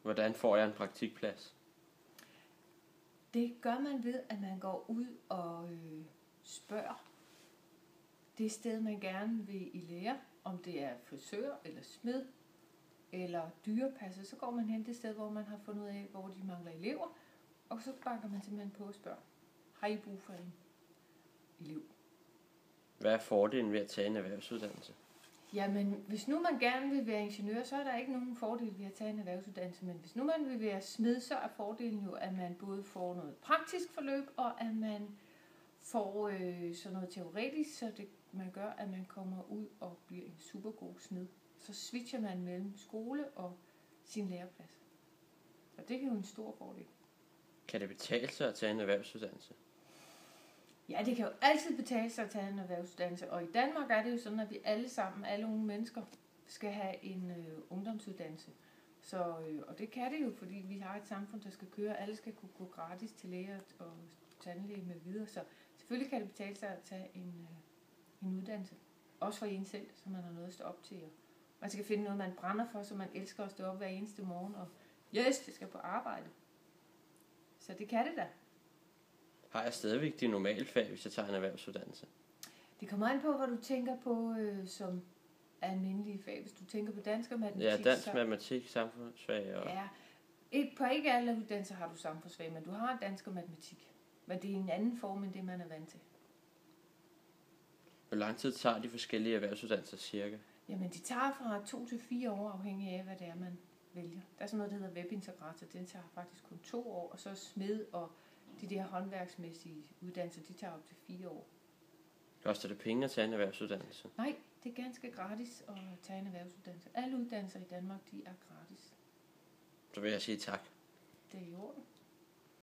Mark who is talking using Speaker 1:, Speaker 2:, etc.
Speaker 1: Hvordan får jeg en praktikplads?
Speaker 2: Det gør man ved, at man går ud og spørger det sted, man gerne vil i lære. Om det er frisør eller smed eller dyrepasser, så går man hen det sted, hvor man har fundet ud af, hvor de mangler elever. Og så banker man simpelthen på og spørger, har I brug for en elev?
Speaker 1: Hvad er fordelen ved at tage en erhvervsuddannelse?
Speaker 2: Jamen, hvis nu man gerne vil være ingeniør, så er der ikke nogen fordel ved at tage en erhvervsuddannelse. Men hvis nu man vil være smed, så er fordelen jo, at man både får noget praktisk forløb, og at man får sådan noget teoretisk, så det man gør, at man kommer ud og bliver en super god smed. Så switcher man mellem skole og sin læreplads. Og det er jo en stor fordel.
Speaker 1: Kan det betale sig at tage en erhvervsuddannelse?
Speaker 2: Ja, det kan jo altid betale sig at tage en erhvervsuddannelse. Og i Danmark er det jo sådan, at vi alle sammen, alle unge mennesker, skal have en ungdomsuddannelse. Så, og det kan det jo, fordi vi har et samfund, der skal køre. Alle skal kunne gå gratis til læger og tandlæge med videre. Så selvfølgelig kan det betale sig at tage en uddannelse. Også for en selv, så man har noget at stå op til. Og man skal finde noget, man brænder for, så man elsker at stå op hver eneste morgen. Og yes, det skal på arbejde. Så det kan det da.
Speaker 1: Har jeg stadigvæk de normale fag, hvis jeg tager en erhvervsuddannelse?
Speaker 2: Det kommer an på, hvad du tænker på som almindelige fag. Hvis du tænker på dansk og matematik.
Speaker 1: Ja, dansk, matematik, samfundsfag og...
Speaker 2: Ja, på ikke alle uddannelser har du samfundsfag, men du har dansk og matematik. Men det er en anden form, end det man er vant til.
Speaker 1: Hvor lang tid tager de forskellige erhvervsuddannelser cirka?
Speaker 2: Jamen, de tager fra 2 til 4 år, afhængig af, hvad det er, man vælger. Der er sådan noget, der hedder webintegrator. Den tager faktisk kun 2 år, og så smed og de der håndværksmæssige uddannelser, de tager op til 4 år.
Speaker 1: Koster det penge at tage en erhvervsuddannelse?
Speaker 2: Nej, det er ganske gratis at tage en erhvervsuddannelse. Alle uddannelser i Danmark, de er gratis.
Speaker 1: Så vil jeg sige tak.
Speaker 2: Det er i orden.